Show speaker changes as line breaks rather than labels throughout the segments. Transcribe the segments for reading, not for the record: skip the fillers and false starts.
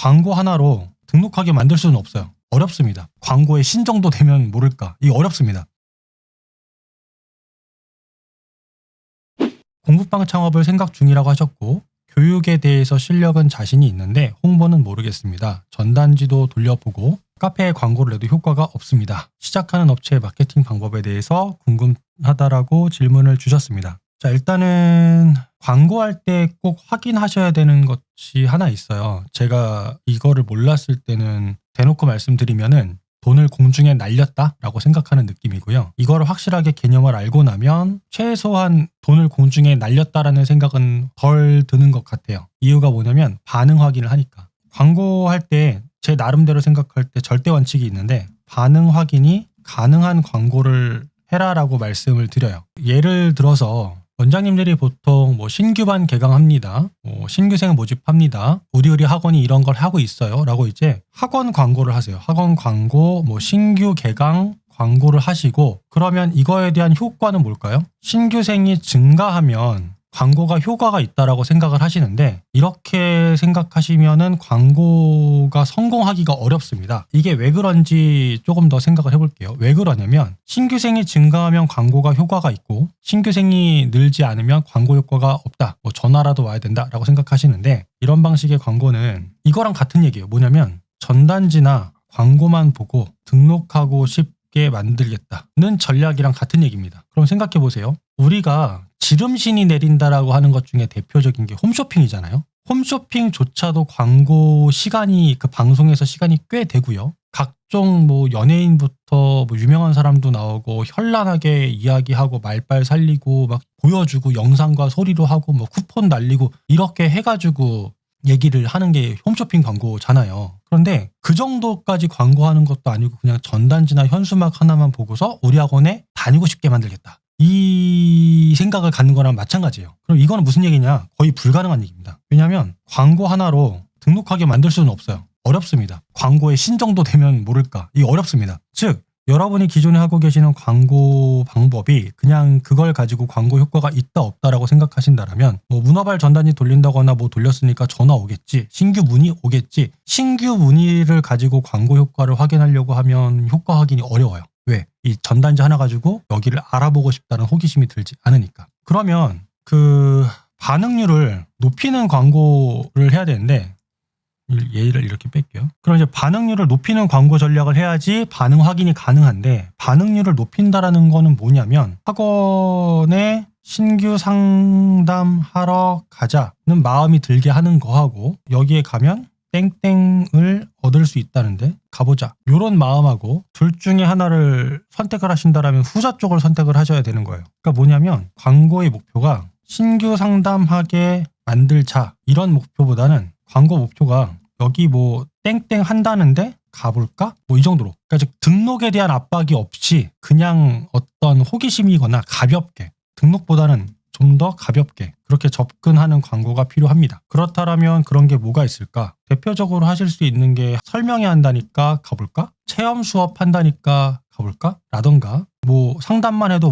광고 하나로 등록하게 만들 수는 없어요. 어렵습니다. 광고의 신 정도 되면 모를까. 이게 어렵습니다. 공부방 창업을 생각 중이라고 하셨고 교육에 대해서 실력은 자신이 있는데 홍보는 모르겠습니다. 전단지도 돌려보고 카페에 광고를 내도 효과가 없습니다. 시작하는 업체의 마케팅 방법에 대해서 궁금하다라고 질문을 주셨습니다. 자, 일단은 광고할 때 꼭 확인하셔야 되는 것이 하나 있어요. 제가 이거를 몰랐을 때는 대놓고 말씀드리면은 돈을 공중에 날렸다라고 생각하는 느낌이고요. 이거를 확실하게 개념을 알고 나면 최소한 돈을 공중에 날렸다라는 생각은 덜 드는 것 같아요. 이유가 뭐냐면 반응 확인을 하니까. 광고할 때 제 나름대로 생각할 때 절대 원칙이 있는데 반응 확인이 가능한 광고를 해라라고 말씀을 드려요. 예를 들어서 원장님들이 보통 신규반 개강합니다. 신규생 모집합니다. 우리 학원이 이런 걸 하고 있어요. 라고 이제 학원 광고를 하세요. 학원 광고, 신규 개강 광고를 하시고 그러면 이거에 대한 효과는 뭘까요? 신규생이 증가하면 광고가 효과가 있다라고 생각을 하시는데 이렇게 생각하시면은 광고가 성공하기가 어렵습니다. 이게 왜 그런지 조금 더 생각을 해볼게요. 왜 그러냐면 신규생이 증가하면 광고가 효과가 있고 신규생이 늘지 않으면 광고 효과가 없다. 전화라도 와야 된다라고 생각하시는데 이런 방식의 광고는 이거랑 같은 얘기예요. 뭐냐면 전단지나 광고만 보고 등록하고 싶게 만들겠다는 전략이랑 같은 얘기입니다. 그럼 생각해 보세요. 우리가 지름신이 내린다라고 하는 것 중에 대표적인 게 홈쇼핑이잖아요. 홈쇼핑조차도 광고 시간이 그 방송에서 시간이 꽤 되고요. 각종 연예인부터 유명한 사람도 나오고 현란하게 이야기하고 말빨 살리고 막 보여주고 영상과 소리로 하고 쿠폰 날리고 이렇게 해가지고 얘기를 하는 게 홈쇼핑 광고잖아요. 그런데 그 정도까지 광고하는 것도 아니고 그냥 전단지나 현수막 하나만 보고서 우리 학원에 다니고 싶게 만들겠다. 이 생각을 갖는 거랑 마찬가지예요. 그럼 이거는 무슨 얘기냐? 거의 불가능한 얘기입니다. 왜냐하면 광고 하나로 등록하게 만들 수는 없어요. 어렵습니다. 광고의 신 정도 되면 모를까. 이게 어렵습니다. 즉 여러분이 기존에 하고 계시는 광고 방법이 그냥 그걸 가지고 광고 효과가 있다 없다라고 생각하신다라면 문어발 전단지 돌린다거나 돌렸으니까 전화 오겠지. 신규 문의 오겠지. 신규 문의를 가지고 광고 효과를 확인하려고 하면 효과 확인이 어려워요. 왜? 이 전단지 하나 가지고 여기를 알아보고 싶다는 호기심이 들지 않으니까. 그러면 그 반응률을 높이는 광고를 해야 되는데 예를 이렇게 뺄게요. 그럼 이제 반응률을 높이는 광고 전략을 해야지 반응 확인이 가능한데 반응률을 높인다라는 거는 뭐냐면 학원에 신규 상담하러 가자는 마음이 들게 하는 거하고 여기에 가면 땡땡을 얻을 수 있다는데 가보자. 이런 마음하고 둘 중에 하나를 선택을 하신다라면 후자 쪽을 선택을 하셔야 되는 거예요. 그러니까 뭐냐면 광고의 목표가 신규 상담하게 만들자 이런 목표보다는 광고 목표가 여기 땡땡 한다는데 가볼까? 이 정도로. 그러니까 즉 등록에 대한 압박이 없이 그냥 어떤 호기심이거나 가볍게 등록보다는 좀 더 가볍게 그렇게 접근하는 광고가 필요합니다. 그렇다면 그런 게 뭐가 있을까? 대표적으로 하실 수 있는 게 설명회 한다니까 가볼까? 체험 수업 한다니까 가볼까? 라던가 상담만 해도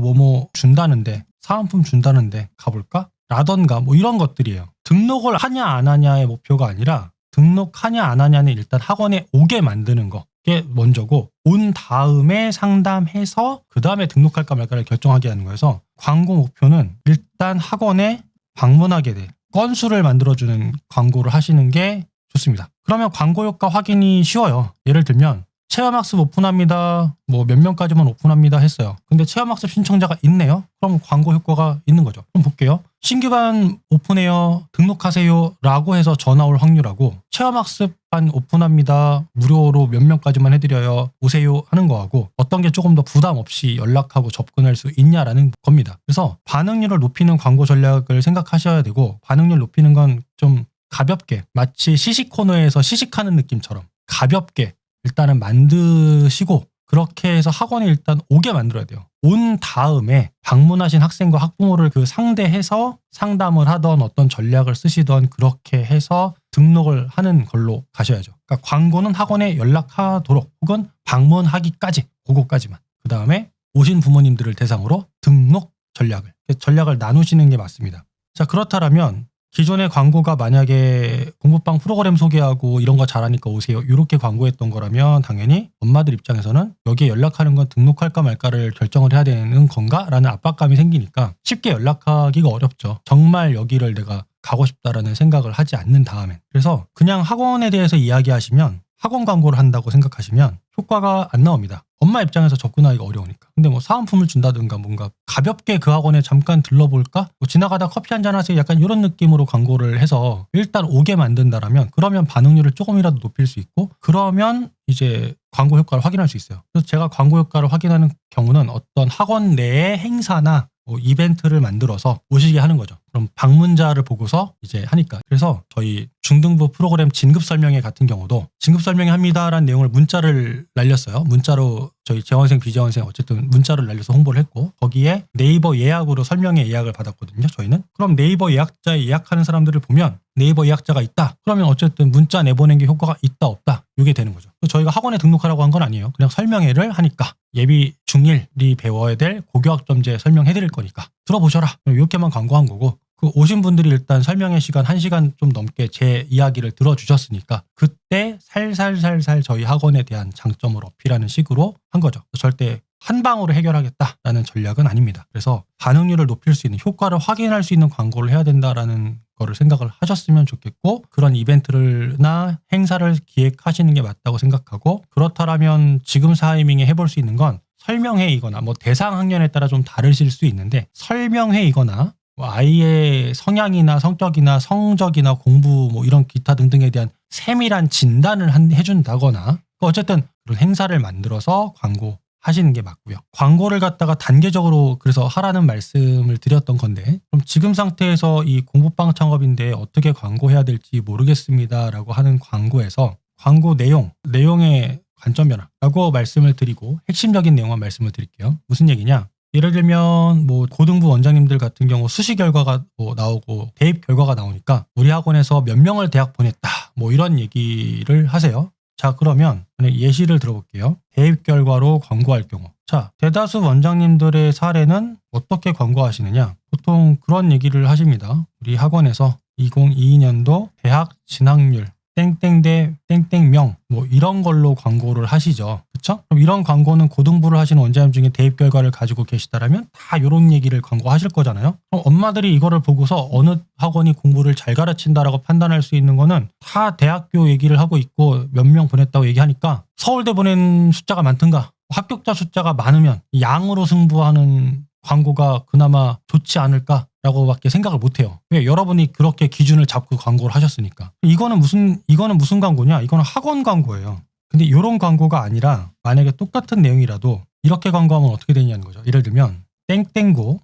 준다는데 사은품 준다는데 가볼까? 라던가 이런 것들이에요. 등록을 하냐 안 하냐의 목표가 아니라 등록하냐 안 하냐는 일단 학원에 오게 만드는 게 먼저고 온 다음에 상담해서 그 다음에 등록할까 말까를 결정하게 하는 거여서 광고 목표는 일단 학원에 방문하게 돼 건수를 만들어주는 광고를 하시는 게 좋습니다. 그러면 광고 효과 확인이 쉬워요. 예를 들면 체험학습 오픈합니다. 몇 명까지만 오픈합니다 했어요. 근데 체험학습 신청자가 있네요. 그럼 광고 효과가 있는 거죠. 그럼 볼게요. 신규반 오픈해요. 등록하세요. 라고 해서 전화 올 확률하고 체험학습반 오픈합니다. 무료로 몇 명까지만 해드려요. 오세요 하는 거하고 어떤 게 조금 더 부담 없이 연락하고 접근할 수 있냐라는 겁니다. 그래서 반응률을 높이는 광고 전략을 생각하셔야 되고 반응률 높이는 건 좀 가볍게 마치 시식 코너에서 시식하는 느낌처럼 가볍게 일단은 만드시고 그렇게 해서 학원에 일단 오게 만들어야 돼요. 온 다음에 방문하신 학생과 학부모를 상대해서 상담을 하던 어떤 전략을 쓰시던 그렇게 해서 등록을 하는 걸로 가셔야죠. 그러니까 광고는 학원에 연락하도록 혹은 방문하기까지 그거까지만. 그 다음에 오신 부모님들을 대상으로 등록 전략을 나누시는 게 맞습니다. 자, 그렇다면 기존의 광고가 만약에 공부방 프로그램 소개하고 이런 거 잘하니까 오세요, 이렇게 광고했던 거라면 당연히 엄마들 입장에서는 여기에 연락하는 건 등록할까 말까를 결정을 해야 되는 건가? 라는 압박감이 생기니까 쉽게 연락하기가 어렵죠. 정말 여기를 내가 가고 싶다라는 생각을 하지 않는 다음엔. 그래서 그냥 학원에 대해서 이야기하시면, 학원 광고를 한다고 생각하시면 효과가 안 나옵니다. 엄마 입장에서 접근하기가 어려우니까. 근데 뭐 사은품을 준다든가 뭔가 가볍게 그 학원에 잠깐 들러볼까? 뭐 지나가다 커피 한잔 하세요, 약간 이런 느낌으로 광고를 해서 일단 오게 만든다라면, 그러면 반응률을 조금이라도 높일 수 있고, 그러면 이제 광고 효과를 확인할 수 있어요. 그래서 제가 광고 효과를 확인하는 경우는 어떤 학원 내의 행사나 이벤트를 만들어서 오시게 하는 거죠. 그럼 방문자를 보고서 이제 하니까. 그래서 저희 중등부 프로그램 진급 설명회 같은 경우도 진급 설명회 합니다라는 내용을 문자를 날렸어요. 문자로 저희 재원생 비재원생 어쨌든 문자를 날려서 홍보를 했고, 거기에 네이버 예약으로 설명회 예약을 받았거든요, 저희는. 그럼 네이버 예약자에 예약하는 사람들을 보면 네이버 예약자가 있다, 그러면 어쨌든 문자 내보낸 게 효과가 있다 없다, 이게 되는 거죠. 저희가 학원에 등록하라고 한 건 아니에요. 그냥 설명회를 하니까, 예비 중1이 배워야 될 고교학점제 설명해 드릴 거니까 들어보셔라, 이렇게만 광고한 거고, 그 오신 분들이 일단 설명회 시간 1시간 좀 넘게 제 이야기를 들어주셨으니까 그때 살살살살 저희 학원에 대한 장점을 어필하는 식으로 한 거죠. 절대 한 방으로 해결하겠다라는 전략은 아닙니다. 그래서 반응률을 높일 수 있는, 효과를 확인할 수 있는 광고를 해야 된다라는 거를 생각을 하셨으면 좋겠고, 그런 이벤트나 행사를 기획하시는 게 맞다고 생각하고, 그렇다면 지금 타이밍에 해볼 수 있는 건 설명회이거나, 뭐 대상 학년에 따라 좀 다르실 수 있는데, 설명회이거나 아이의 성향이나 성격이나 성적이나 공부 뭐 이런 기타 등등에 대한 세밀한 진단을 해준다거나, 어쨌든 그런 행사를 만들어서 광고하시는 게 맞고요. 광고를 갖다가 단계적으로 그래서 하라는 말씀을 드렸던 건데, 그럼 지금 상태에서 이 공부방 창업인데 어떻게 광고해야 될지 모르겠습니다 라고 하는 광고에서 광고 내용의 관점 변화라고 말씀을 드리고, 핵심적인 내용만 말씀을 드릴게요. 무슨 얘기냐? 예를 들면 뭐 고등부 원장님들 같은 경우 수시 결과가 뭐 나오고 대입 결과가 나오니까 우리 학원에서 몇 명을 대학 보냈다, 뭐 이런 얘기를 하세요. 자, 그러면 예시를 들어볼게요. 대입 결과로 광고할 경우, 자, 대다수 원장님들의 사례는 어떻게 광고하시느냐? 보통 그런 얘기를 하십니다. 우리 학원에서 2022년도 대학 진학률 땡땡대 땡땡명 뭐 이런 걸로 광고를 하시죠. 그쵸? 그럼 이런 광고는 고등부를 하시는 원장님 중에 대입 결과를 가지고 계시다라면 다 이런 얘기를 광고하실 거잖아요. 그럼 엄마들이 이거를 보고서 어느 학원이 공부를 잘 가르친다라고 판단할 수 있는 거는 다 대학교 얘기를 하고 있고 몇 명 보냈다고 얘기하니까, 서울대 보낸 숫자가 많든가 합격자 숫자가 많으면 양으로 승부하는 광고가 그나마 좋지 않을까라고밖에 생각을 못해요. 왜? 여러분이 그렇게 기준을 잡고 광고를 하셨으니까. 이거는 무슨 광고냐? 이거는 학원 광고예요. 근데 이런 광고가 아니라 만약에 똑같은 내용이라도 이렇게 광고하면 어떻게 되냐는 거죠. 예를 들면 땡땡고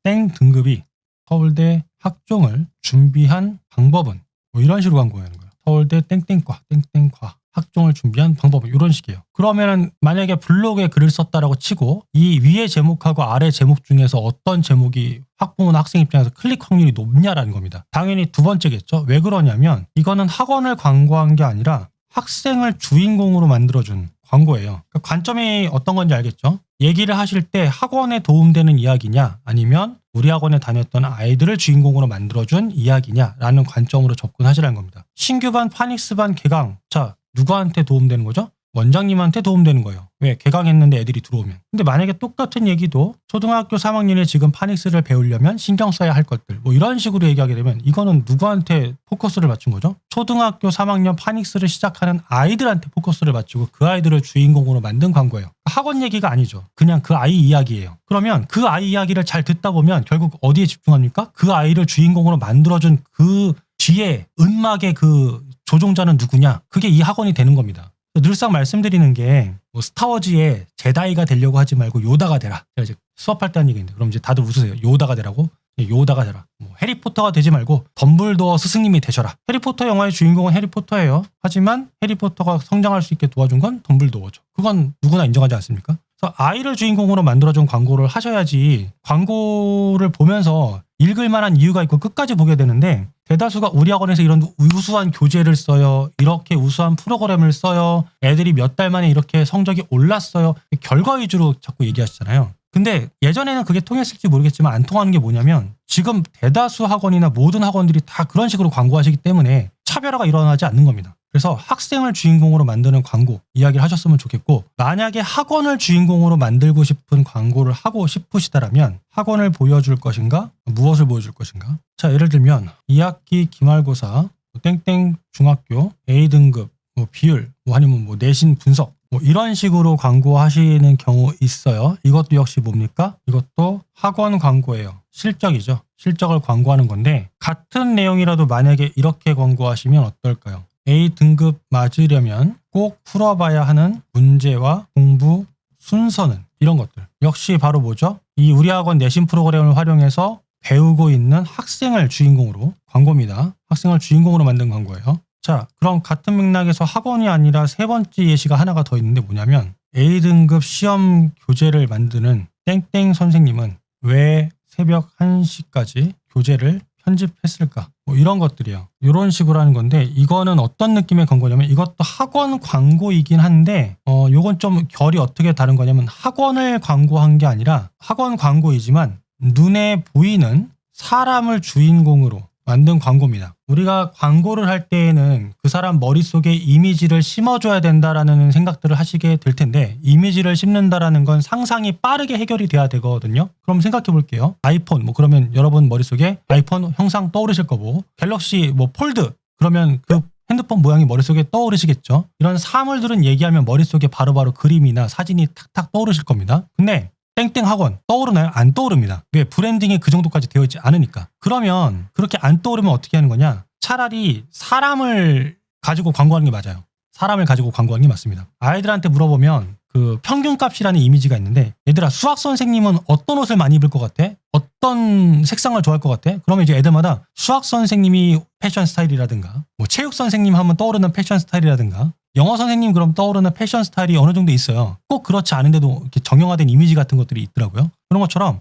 땡 등급이 서울대 학종을 준비한 방법은, 뭐 이런 식으로 광고하는 거예요. 서울대 땡땡과 땡땡과 학종을 준비한 방법은 이런 식이에요. 그러면은 만약에 블로그에 글을 썼다라고 치고 이 위에 제목하고 아래 제목 중에서 어떤 제목이 학부모나 학생 입장에서 클릭 확률이 높냐라는 겁니다. 당연히 두 번째겠죠. 왜 그러냐면 이거는 학원을 광고한 게 아니라 학생을 주인공으로 만들어준 광고예요. 그러니까 관점이 어떤 건지 알겠죠? 얘기를 하실 때 학원에 도움되는 이야기냐, 아니면 우리 학원에 다녔던 아이들을 주인공으로 만들어준 이야기냐라는 관점으로 접근하시라는 겁니다. 신규반, 파닉스반 개강. 자, 누구한테 도움되는 거죠? 원장님한테 도움되는 거예요. 왜? 개강했는데 애들이 들어오면. 근데 만약에 똑같은 얘기도 초등학교 3학년에 지금 파닉스를 배우려면 신경 써야 할 것들, 뭐 이런 식으로 얘기하게 되면 이거는 누구한테 포커스를 맞춘 거죠? 초등학교 3학년 파닉스를 시작하는 아이들한테 포커스를 맞추고 그 아이들을 주인공으로 만든 광고예요. 학원 얘기가 아니죠. 그냥 그 아이 이야기예요. 그러면 그 아이 이야기를 잘 듣다 보면 결국 어디에 집중합니까? 그 아이를 주인공으로 만들어준 그 뒤에 은막의 그 조종자는 누구냐? 그게 이 학원이 되는 겁니다. 늘상 말씀드리는 게 뭐 스타워즈의 제다이가 되려고 하지 말고 요다가 되라. 제가 이제 수업할 때 한 얘기인데, 그럼 이제 다들 웃으세요. 요다가 되라고? 요다가 되라. 뭐 해리포터가 되지 말고 덤블도어 스승님이 되셔라. 해리포터 영화의 주인공은 해리포터예요. 하지만 해리포터가 성장할 수 있게 도와준 건 덤블도어죠. 그건 누구나 인정하지 않습니까? 그래서 아이를 주인공으로 만들어준 광고를 하셔야지, 광고를 보면서 읽을 만한 이유가 있고 끝까지 보게 되는데, 대다수가 우리 학원에서 이런 우수한 교재를 써요, 이렇게 우수한 프로그램을 써요, 애들이 몇 달 만에 이렇게 성적이 올랐어요, 결과 위주로 자꾸 얘기하시잖아요. 근데 예전에는 그게 통했을지 모르겠지만 안 통하는 게 뭐냐면 지금 대다수 학원이나 모든 학원들이 다 그런 식으로 광고하시기 때문에 차별화가 일어나지 않는 겁니다. 그래서 학생을 주인공으로 만드는 광고 이야기를 하셨으면 좋겠고, 만약에 학원을 주인공으로 만들고 싶은 광고를 하고 싶으시다라면 학원을 보여줄 것인가 무엇을 보여줄 것인가. 자, 예를 들면 2학기 기말고사 땡땡 중학교 A등급 비율 아니면 내신 분석 이런 식으로 광고하시는 경우 있어요. 이것도 역시 뭡니까? 이것도 학원 광고예요. 실적이죠. 실적을 광고하는 건데 같은 내용이라도 만약에 이렇게 광고하시면 어떨까요? A등급 맞으려면 꼭 풀어봐야 하는 문제와 공부 순서는, 이런 것들 역시 바로 뭐죠? 이 우리 학원 내신 프로그램을 활용해서 배우고 있는 학생을 주인공으로 광고입니다. 학생을 주인공으로 만든 광고예요. 자, 그럼 같은 맥락에서 학원이 아니라 세 번째 예시가 하나가 더 있는데 뭐냐면 A등급 시험 교재를 만드는 땡땡 선생님은 왜 새벽 1시까지 교재를 편집했을까? 이런 것들이요. 이런 식으로 하는 건데 이거는 어떤 느낌의 광고냐면 이것도 학원 광고이긴 한데 요건 좀 결이 어떻게 다른 거냐면 학원을 광고한 게 아니라 학원 광고이지만 눈에 보이는 사람을 주인공으로 만든 광고입니다. 우리가 광고를 할 때에는 그 사람 머릿속에 이미지를 심어줘야 된다라는 생각들을 하시게 될 텐데 이미지를 심는다라는 건 상상이 빠르게 해결이 돼야 되거든요. 그럼 생각해 볼게요. 아이폰 그러면 여러분 머릿속에 아이폰 형상 떠오르실 거고, 갤럭시 폴드 그러면 그 핸드폰 모양이 머릿속에 떠오르시겠죠. 이런 사물들은 얘기하면 머릿속에 바로바로 그림이나 사진이 탁탁 떠오르실 겁니다. 근데 땡땡 학원 떠오르나요? 안 떠오릅니다. 왜? 브랜딩이 그 정도까지 되어 있지 않으니까. 그러면 그렇게 안 떠오르면 어떻게 하는 거냐? 차라리 사람을 가지고 광고하는 게 맞아요. 사람을 가지고 광고하는 게 맞습니다. 아이들한테 물어보면 그 평균값이라는 이미지가 있는데, 얘들아 수학 선생님은 어떤 옷을 많이 입을 것 같아? 어떤 색상을 좋아할 것 같아? 그러면 이제 애들마다 수학 선생님이 패션 스타일이라든가 체육 선생님 하면 떠오르는 패션 스타일이라든가 영어 선생님 그럼 떠오르는 패션 스타일이 어느 정도 있어요. 꼭 그렇지 않은데도 이렇게 정형화된 이미지 같은 것들이 있더라고요. 그런 것처럼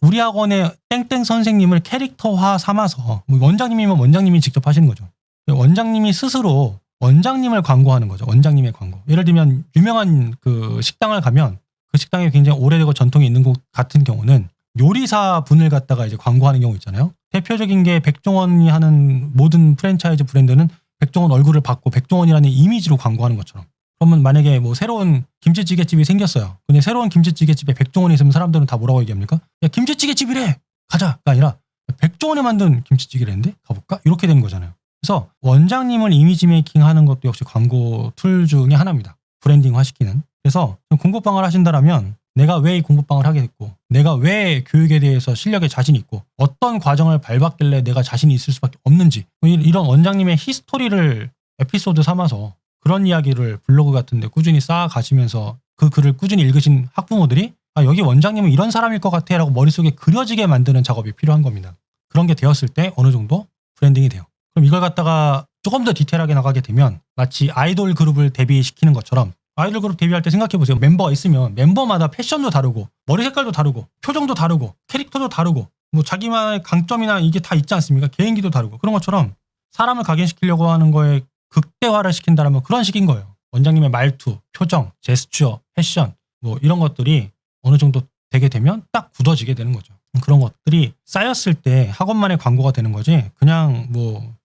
우리 학원의 땡땡 선생님을 캐릭터화 삼아서 원장님이면 원장님이 직접 하시는 거죠. 원장님이 스스로 원장님을 광고하는 거죠. 원장님의 광고. 예를 들면 유명한 그 식당을 가면 그 식당에 굉장히 오래되고 전통이 있는 곳 같은 경우는 요리사 분을 갖다가 이제 광고하는 경우 있잖아요. 대표적인 게 백종원이 하는 모든 프랜차이즈 브랜드는 백종원 얼굴을 받고 백종원이라는 이미지로 광고하는 것처럼. 그러면 만약에 새로운 김치찌개집이 생겼어요. 근데 새로운 김치찌개집에 백종원이 있으면 사람들은 다 뭐라고 얘기합니까? 야, 김치찌개집이래! 가자가 아니라 백종원이 만든 김치찌개라는데 가볼까? 이렇게 되는 거잖아요. 그래서 원장님을 이미지 메이킹 하는 것도 역시 광고 툴 중에 하나입니다. 브랜딩화 시키는. 그래서 공부방을 하신다라면 내가 왜 이 공부방을 하게 됐고, 내가 왜 교육에 대해서 실력에 자신이 있고, 어떤 과정을 밟았길래 내가 자신이 있을 수밖에 없는지, 이런 원장님의 히스토리를 에피소드 삼아서 그런 이야기를 블로그 같은데 꾸준히 쌓아가시면서 그 글을 꾸준히 읽으신 학부모들이 여기 원장님은 이런 사람일 것 같아 라고 머릿속에 그려지게 만드는 작업이 필요한 겁니다. 그런 게 되었을 때 어느 정도 브랜딩이 돼요. 그럼 이걸 갖다가 조금 더 디테일하게 나가게 되면 마치 아이돌 그룹을 데뷔시키는 것처럼, 아이돌 그룹 데뷔할 때 생각해보세요. 멤버가 있으면 멤버마다 패션도 다르고 머리 색깔도 다르고 표정도 다르고 캐릭터도 다르고 자기만의 강점이나 이게 다 있지 않습니까? 개인기도 다르고. 그런 것처럼 사람을 각인시키려고 하는 거에 극대화를 시킨다면 그런 식인 거예요. 원장님의 말투, 표정, 제스처, 패션 이런 것들이 어느 정도 되게 되면 딱 굳어지게 되는 거죠. 그런 것들이 쌓였을 때 학원만의 광고가 되는 거지 그냥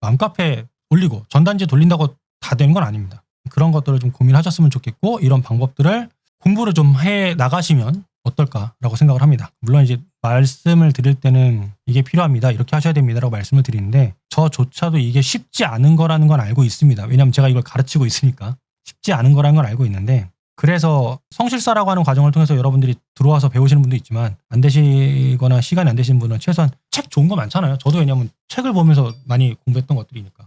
맘카페 올리고 전단지 돌린다고 다 되는 건 아닙니다. 그런 것들을 좀 고민하셨으면 좋겠고, 이런 방법들을 공부를 좀 해 나가시면 어떨까라고 생각을 합니다. 물론 이제 말씀을 드릴 때는 이게 필요합니다, 이렇게 하셔야 됩니다라고 말씀을 드리는데 저조차도 이게 쉽지 않은 거라는 건 알고 있습니다. 왜냐하면 제가 이걸 가르치고 있으니까 쉽지 않은 거라는 걸 알고 있는데, 그래서 성실사라고 하는 과정을 통해서 여러분들이 들어와서 배우시는 분도 있지만 안 되시거나 시간이 안 되시는 분은 최소한 책 좋은 거 많잖아요. 저도 왜냐하면 책을 보면서 많이 공부했던 것들이니까.